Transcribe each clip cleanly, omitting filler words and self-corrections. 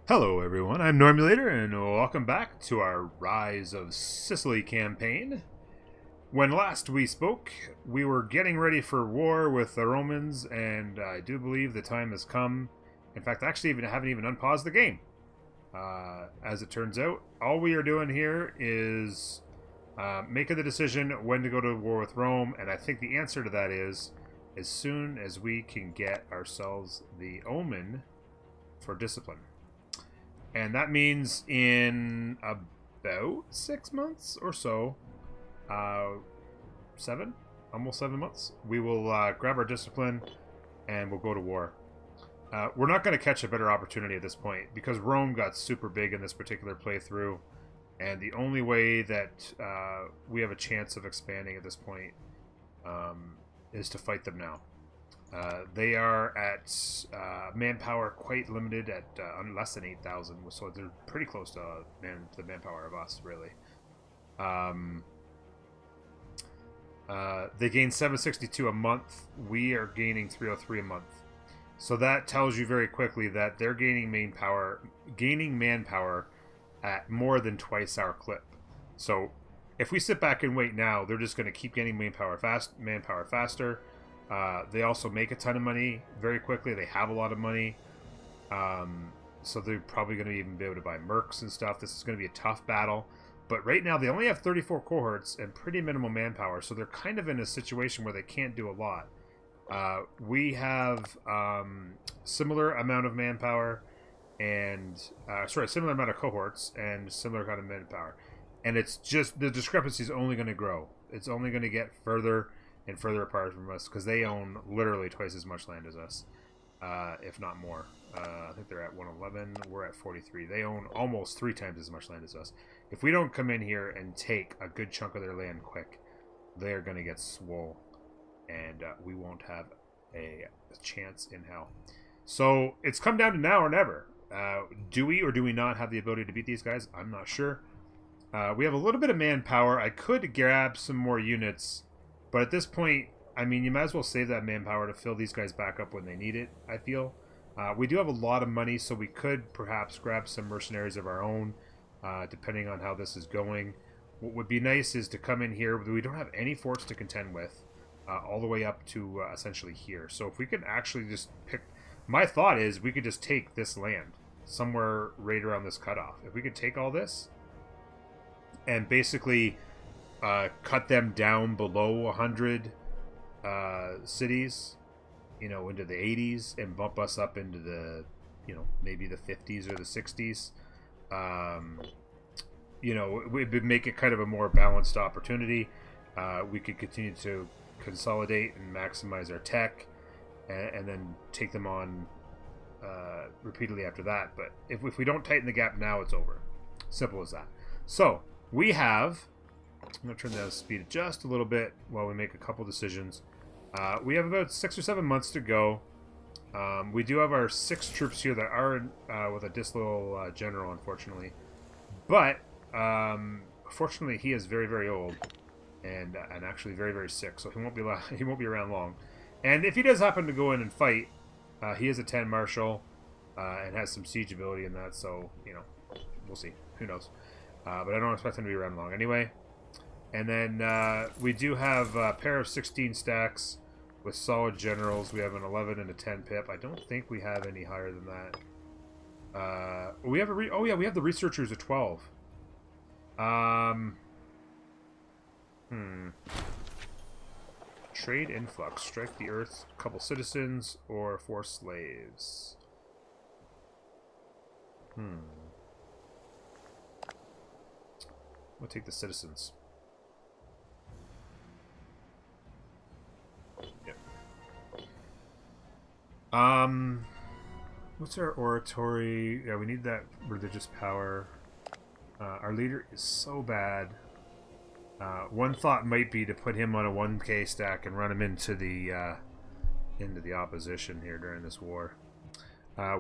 Hello everyone, I'm Normulator and welcome back to our Rise of Sicily campaign. When last we spoke, we were getting ready for war with the Romans, and I do believe the time has come. In fact, I actually haven't even unpaused the game. As it turns out, all we are doing here is making the decision when to go to war with Rome, and I think the answer to that is as soon as we can get ourselves the Omen for discipline. And that means in about 6 months or so, almost 7 months, we will grab our discipline and we'll go to war. We're not going to catch a better opportunity at this point because Rome got super big in this particular playthrough, and the only way that we have a chance of expanding at this point is to fight them now. They are at manpower quite limited at less than 8,000, so they're pretty close to the manpower of us, really. They gain 762 a month. We are gaining 303 a month. So that tells you very quickly that they're gaining manpower at more than twice our clip. So if we sit back and wait now, they're just going to keep gaining manpower faster. They also make a ton of money very quickly. They have a lot of money. So they're probably going to even be able to buy mercs and stuff. This is going to be a tough battle. But right now they only have 34 cohorts and pretty minimal manpower. So they're kind of in a situation where they can't do a lot. We have similar amount of manpower and similar amount of cohorts and similar kind of manpower. And it's just the discrepancy is only going to grow. It's only going to get further and further apart from us because they own literally twice as much land as us, if not more. I think they're at 111. We're at 43. They own almost 3 times as much land as us. If we don't come in here and take a good chunk of their land quick, they're going to get swole, and we won't have a chance in hell. So it's come down to now or never. Do we or do we not have the ability to beat these guys? I'm not sure. We have a little bit of manpower. I could grab some more units, but at this point, I mean, you might as well save that manpower to fill these guys back up when they need it, I feel. We do have a lot of money, so we could perhaps grab some mercenaries of our own, depending on how this is going. What would be nice is to come in here. We don't have any forts to contend with, all the way up to essentially here. So if we could actually just pick... My thought is we could just take this land somewhere right around this cutoff. If we could take all this and basically cut them down below 100 cities, into the 80s, and bump us up into the, maybe the 50s or the 60s. It would make it kind of a more balanced opportunity. We could continue to consolidate and maximize our tech, and then take them on repeatedly after that. But if we don't tighten the gap now, it's over. Simple as that. So we have... I'm going to turn down the speed just a little bit while we make a couple decisions. We have about 6 or 7 months to go. We do have our 6 troops here that are with a disloyal general, unfortunately. But, fortunately, he is very, very old and actually very, very sick, so he won't be around long. And if he does happen to go in and fight, he is a 10 marshal and has some siege ability in that, so, we'll see. Who knows? But I don't expect him to be around long anyway. And then we do have a pair of 16 stacks with solid generals. We have an 11 and a 10 pip. I don't think we have any higher than that. We have we have the researchers at 12. Trade influx. Strike the earth. Couple citizens or 4 slaves. We'll take the citizens. What's our oratory? Yeah, we need that religious power. Our leader is so bad. One thought might be to put him on a 1k stack and run him into the opposition here during this war.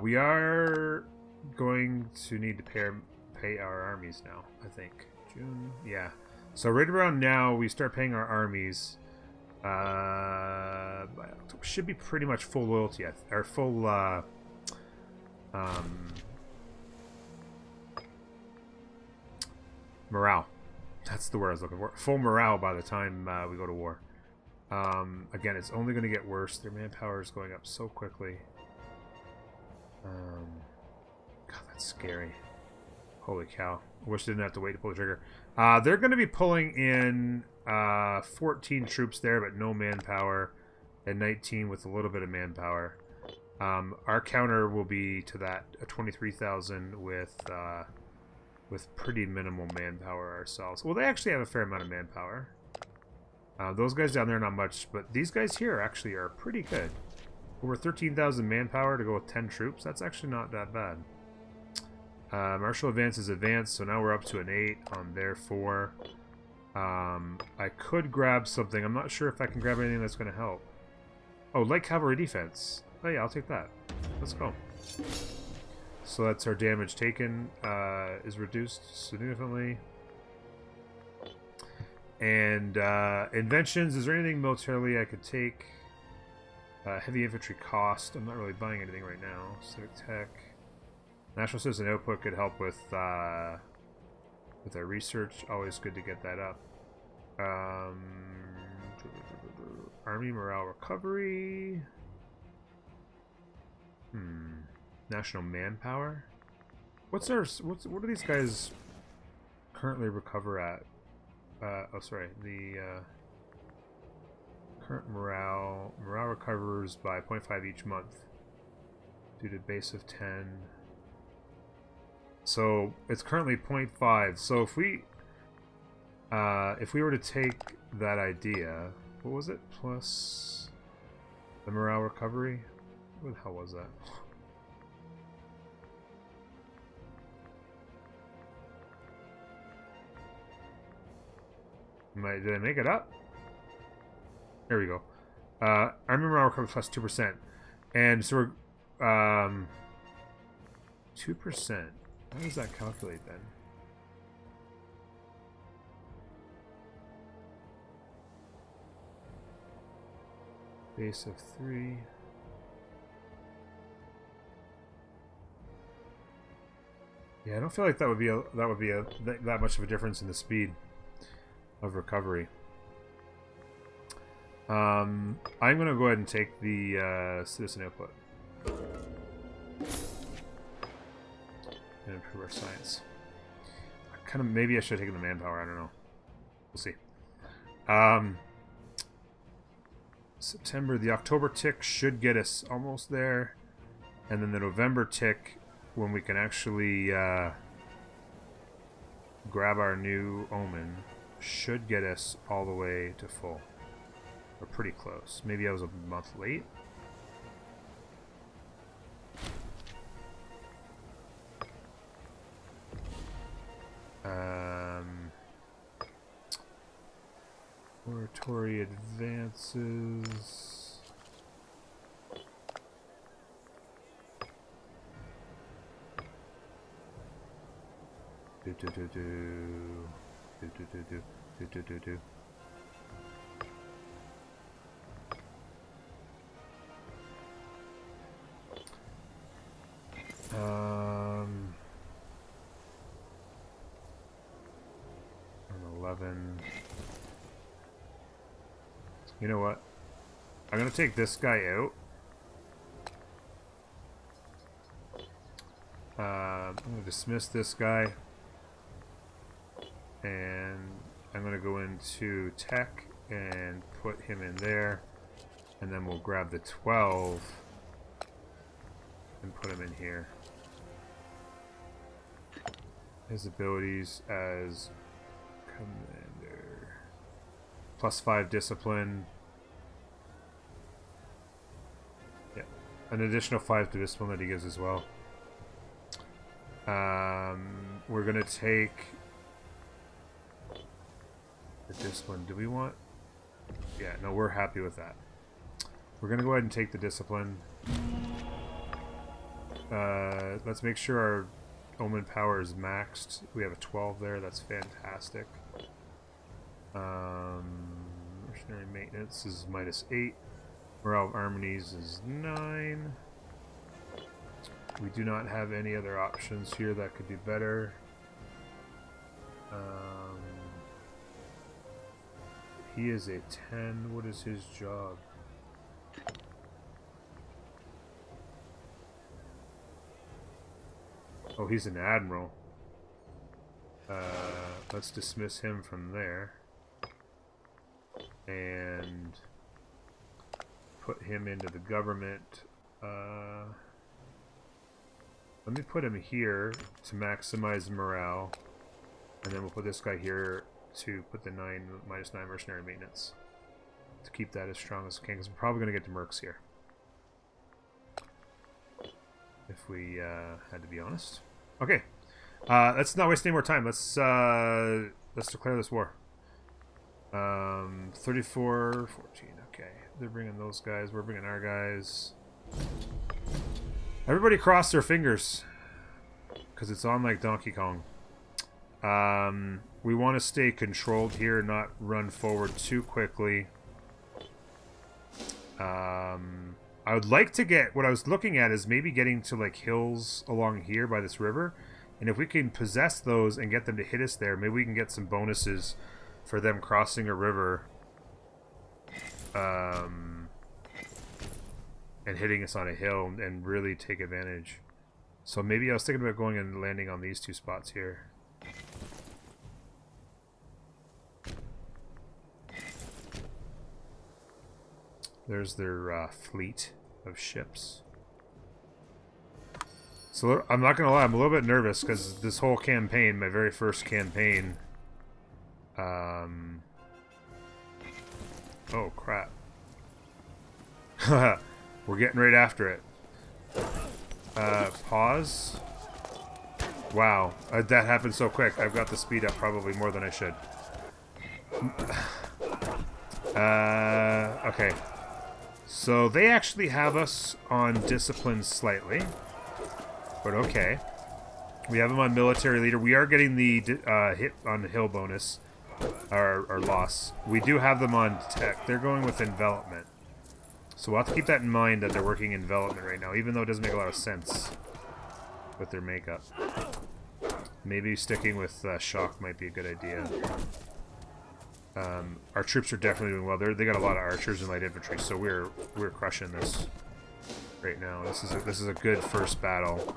We are going to need to pay our armies now, I think. June, yeah. So right around now, we start paying our armies. Should be pretty much full loyalty, or full Morale. That's the word I was looking for. Full morale by the time we go to war. Again, it's only going to get worse. Their manpower is going up so quickly. God, that's scary. Holy cow. I wish I didn't have to wait to pull the trigger. They're going to be pulling in 14 troops there, but no manpower. And 19 with a little bit of manpower. Our counter will be to that 23,000 with pretty minimal manpower ourselves. Well, they actually have a fair amount of manpower. Those guys down there, not much, but these guys here actually are pretty good. Over 13,000 manpower to go with 10 troops. That's actually not that bad. Martial advance is advanced, so now we're up to an 8 on their 4. I could grab something. I'm not sure if I can grab anything that's going to help. Oh, light cavalry defense. Oh yeah, I'll take that. Let's go. So that's our damage taken is reduced significantly. And inventions. Is there anything militarily I could take? Heavy infantry cost. I'm not really buying anything right now. Civic tech. National citizen output could help with our research. Always good to get that up. Army morale recovery. National manpower. What do these guys currently recover at? Oh, sorry. The current morale recovers by 0.5 each month due to base of 10. So it's currently 0.5. So if we were to take that idea, what was it? Plus the morale recovery. What the hell was that? Did I make it up? There we go. Army morale recovery plus 2%. And so we're 2%. How does that calculate then? Base of 3. Yeah, I don't feel like that would be that much of a difference in the speed of recovery. I'm going to go ahead and take the citizen output and improve our science. Maybe I should have taken the manpower. I don't know. We'll see. September, the October tick should get us almost there, and then the November tick, when we can actually grab our new omen, should get us all the way to full. We're pretty close. Maybe I was a month late. Oratory advances. Do. On 11. You know what? I'm gonna take this guy out. I'm gonna dismiss this guy. And I'm going to go into tech and put him in there. And then we'll grab the 12 and put him in here. His abilities as commander. +5 discipline. Yeah. An additional 5 to discipline that he gives as well. We're going to take this one. Do we want? Yeah, no, we're happy with that. We're gonna go ahead and take the discipline. Let's make sure our omen power is maxed. We have a 12 there. That's fantastic. Mercenary maintenance is -8. Morale of harmonies is 9. We do not have any other options here that could do better. Um, he is a 10. What is his job? Oh, he's an admiral. Let's dismiss him from there. And put him into the government. Let me put him here to maximize morale. And then we'll put this guy here to put the -9 mercenary maintenance. To keep that as strong as we can, because we're probably going to get to mercs here. If we had to be honest. Okay. Let's not waste any more time. Let's declare this war. 34, 14. Okay. They're bringing those guys. We're bringing our guys. Everybody cross their fingers. Because it's on like Donkey Kong. We want to stay controlled here, not run forward too quickly. I would like to get, what I was looking at is maybe getting to like hills along here by this river. And if we can possess those and get them to hit us there, maybe we can get some bonuses for them crossing a river. And hitting us on a hill and really take advantage. So maybe I was thinking about going and landing on these two spots here. There's their fleet of ships. So I'm not gonna lie, I'm a little bit nervous because this whole campaign, my very first campaign, oh crap. We're getting right after it. Pause. Wow, that happened so quick. I've got the speed up probably more than I should. Okay. So they actually have us on discipline slightly. But okay. We have them on military leader. We are getting the hit on the hill bonus. Our loss. We do have them on tech. They're going with envelopment. So we'll have to keep that in mind that they're working envelopment right now, even though it doesn't make a lot of sense with their makeup. Maybe sticking with shock might be a good idea. Our troops are definitely doing well. They got a lot of archers and light infantry, so we're crushing this right now. This is a good first battle.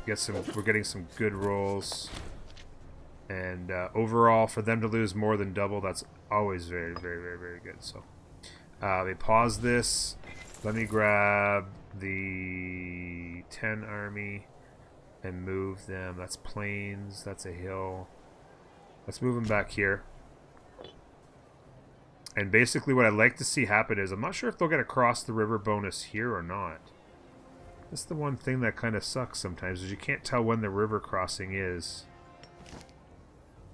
We're getting some good rolls. And overall, for them to lose more than double, that's always very, very, very, very good. So they pause this. Let me grab the 10 army and move them. That's plains. That's a hill. Let's move them back here. And basically what I'd like to see happen is, I'm not sure if they'll get across the river bonus here or not. That's the one thing that kind of sucks sometimes, is you can't tell when the river crossing is.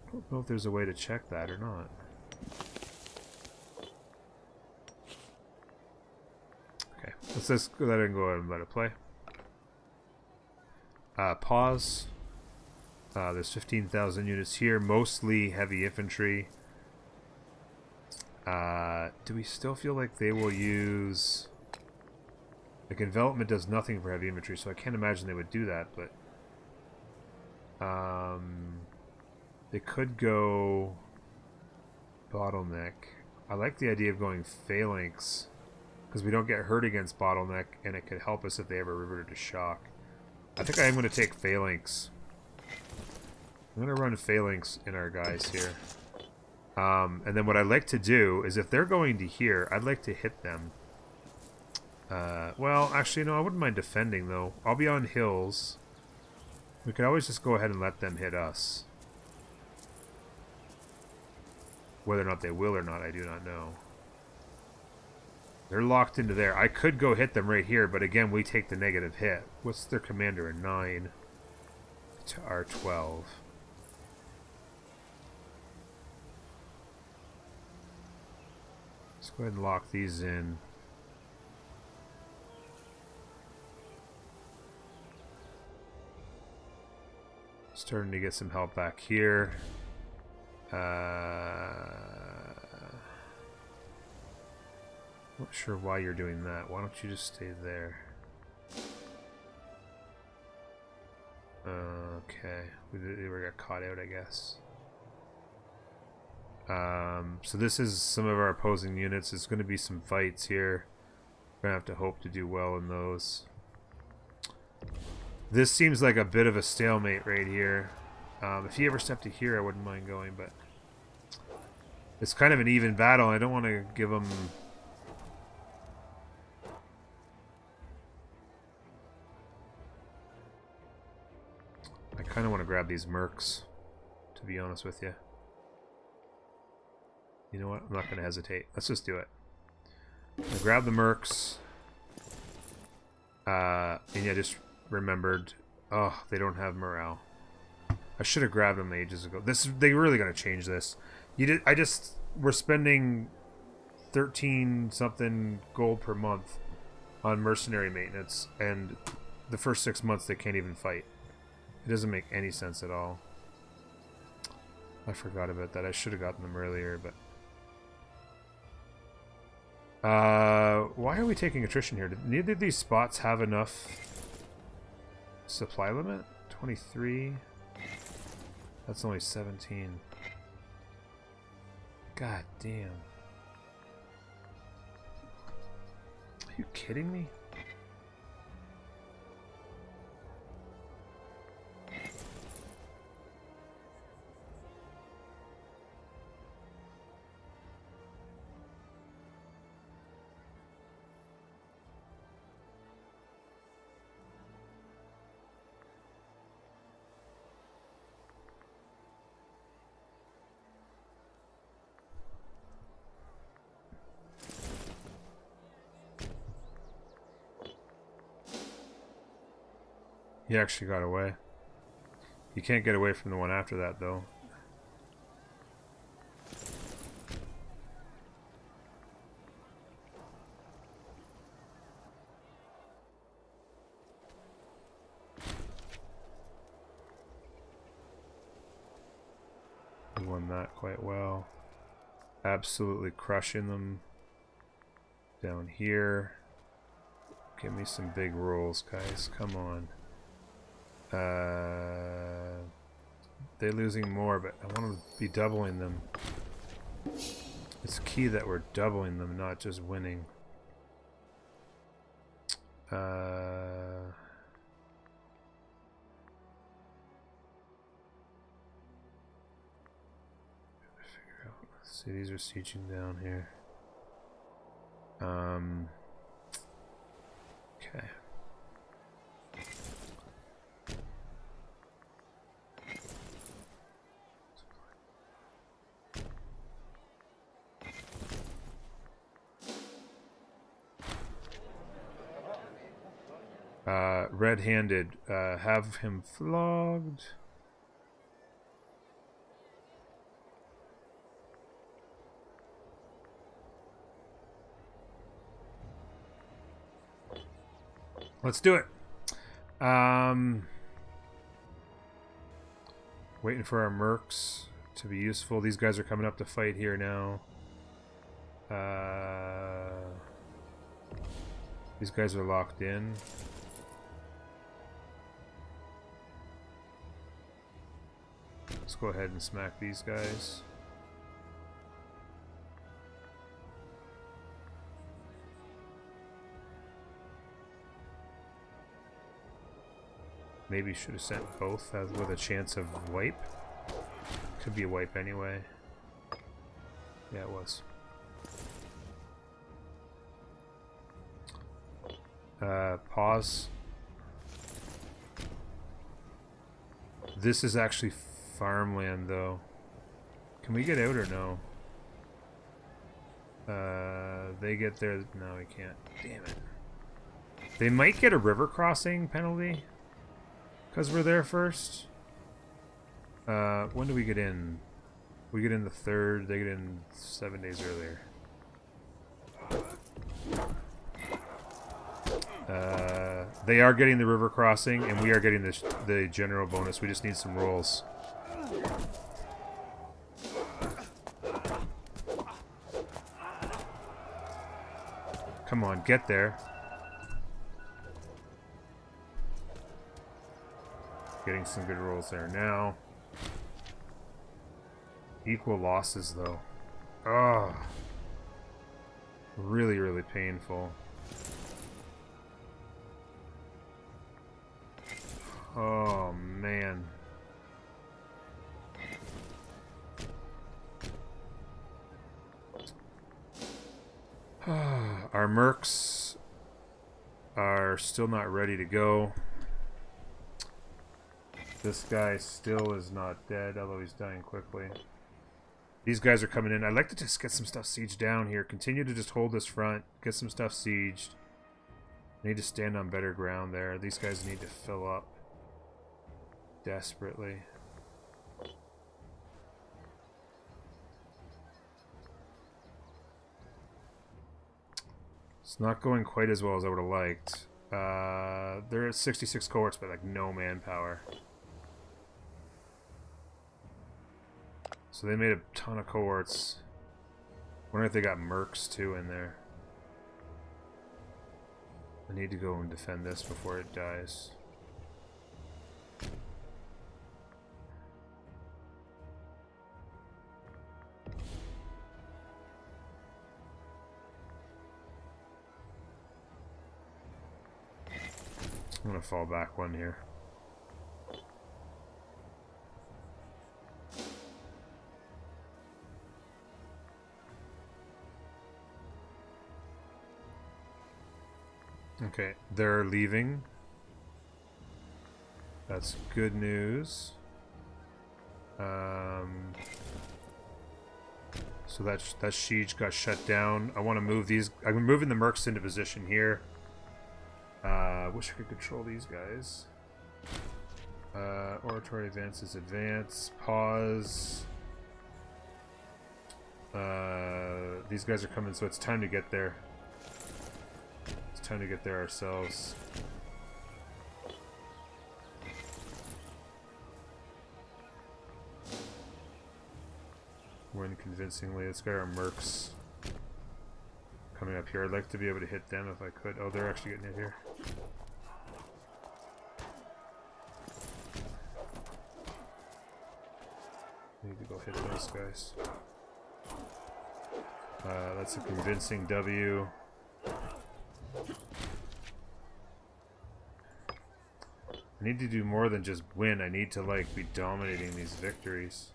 I don't know if there's a way to check that or not. Okay, let's just let it go ahead and let it play. Pause. There's 15,000 units here, mostly heavy infantry. Do we still feel like they will use... Like, envelopment does nothing for heavy infantry, so I can't imagine they would do that, but... They could go... Bottleneck. I like the idea of going phalanx, because we don't get hurt against bottleneck, and it could help us if they ever reverted to shock. I think I am going to take phalanx. I'm going to run phalanx in our guys here. And then what I'd like to do is, if they're going to here, I'd like to hit them. Well, actually, no, I wouldn't mind defending, though. I'll be on hills. We could always just go ahead and let them hit us. Whether or not they will or not, I do not know. They're locked into there. I could go hit them right here, but again, we take the negative hit. What's their commander? A 9 to our 12. Let's go ahead and lock these in. Starting to get some help back here. Not sure why you're doing that. Why don't you just stay there? Okay, we got caught out, I guess. So this is some of our opposing units. There's going to be some fights here. We're going to have to hope to do well in those. This seems like a bit of a stalemate right here. If he ever stepped to here, I wouldn't mind going, but it's kind of an even battle. I don't want to give him... I kind of want to grab these mercs, to be honest with you. You know what? I'm not going to hesitate. Let's just do it. I'll grab the mercs. And yeah, just remembered. Oh, they don't have morale. I should have grabbed them ages ago. They really got to change this. We're spending 13 something gold per month on mercenary maintenance, and the first 6 months they can't even fight. It doesn't make any sense at all. I forgot about that. I should have gotten them earlier, but... why are we taking attrition here? Did neither of these spots have enough supply limit? 23? That's only 17. God damn. Are you kidding me? He actually got away. You can't get away from the one after that, though. He won that quite well. Absolutely crushing them. Down here. Give me some big rolls, guys. Come on. They're losing more, but I want to be doubling them. It's key that we're doubling them, not just winning. Figure out. Let's see, these are sieging down here. Okay. Red-handed, have him flogged. Let's do it. Waiting for our mercs to be useful. These guys are coming up to fight here now. These guys are locked in. Let's go ahead and smack these guys. Maybe should have sent both with a chance of wipe. Could be a wipe anyway. Yeah, it was. Pause. This is actually farmland, though. Can we get out or no? They get there. No, we can't. Damn it. They might get a river crossing penalty because we're there first. When do we get in? We get in the 3rd. They get in 7 days earlier. They are getting the river crossing, and we are getting the general bonus. We just need some rolls. Come on, get there. Getting some good rolls there now. Equal losses, though. Oh. Really, really painful. Oh, man. Our mercs are still not ready to go. This guy still is not dead, although he's dying quickly. These guys are coming in. I'd like to just get some stuff sieged down here. Continue to just hold this front. Get some stuff sieged. Need to stand on better ground there. These guys need to fill up desperately. It's not going quite as well as I would have liked. They're at 66 cohorts, but like no manpower. So they made a ton of cohorts. Wonder if they got mercs too in there. I need to go and defend this before it dies. I'm gonna fall back one here. Okay, they're leaving. That's good news. So that siege got shut down. I want to move these. I'm moving the mercs into position here. Wish I could control these guys. Oratory advances, advance, pause. These guys are coming, so it's time to get there. It's time to get there ourselves. Win convincingly. Let's get our mercs coming up here. I'd like to be able to hit them if I could. Oh, they're actually getting hit here. Need to go hit those guys. That's a convincing W. I need to do more than just win. I need to like be dominating these victories.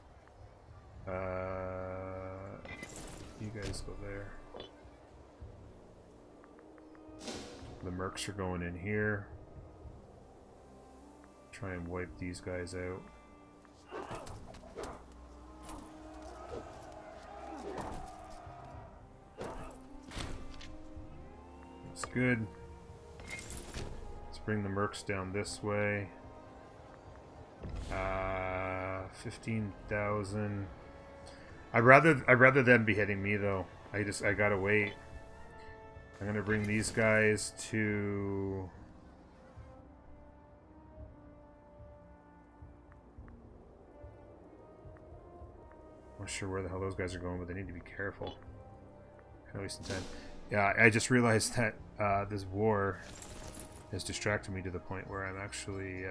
You guys go there. The mercs are going in here. Try and wipe these guys out. That's good. Let's bring the mercs down this way. 15,000. I'd rather them be hitting me though. I gotta wait. I'm gonna bring these guys to. I'm not sure where the hell those guys are going, but they need to be careful. Kind of wasting time. Yeah, I just realized that this war has distracted me to the point where I'm actually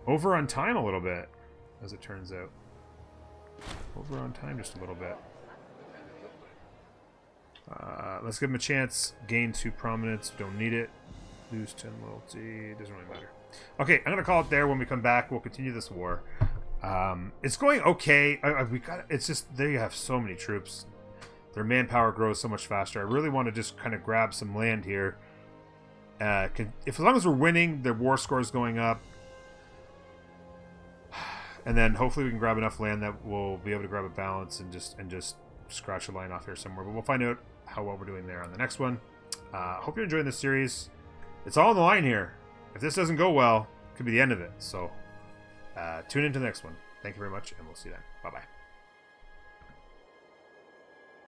over on time a little bit, as it turns out. Over on time just a little bit. Let's give him a chance. Gain 2 prominence. Don't need it. Lose 10 loyalty. Doesn't really matter. Okay, I'm gonna call it there. When we come back, we'll continue this war. It's going okay. It's just they have so many troops. Their manpower grows so much faster. I really want to just kind of grab some land here. As long as we're winning, their war score is going up. And then hopefully we can grab enough land that we'll be able to grab a balance and just scratch a line off here somewhere. But we'll find out how well we're doing there on the next one. Hope you're enjoying this series. It's all on the line here. If this doesn't go well, it could be the end of it. So tune into the next one. Thank you very much, and we'll see you then. Bye-bye.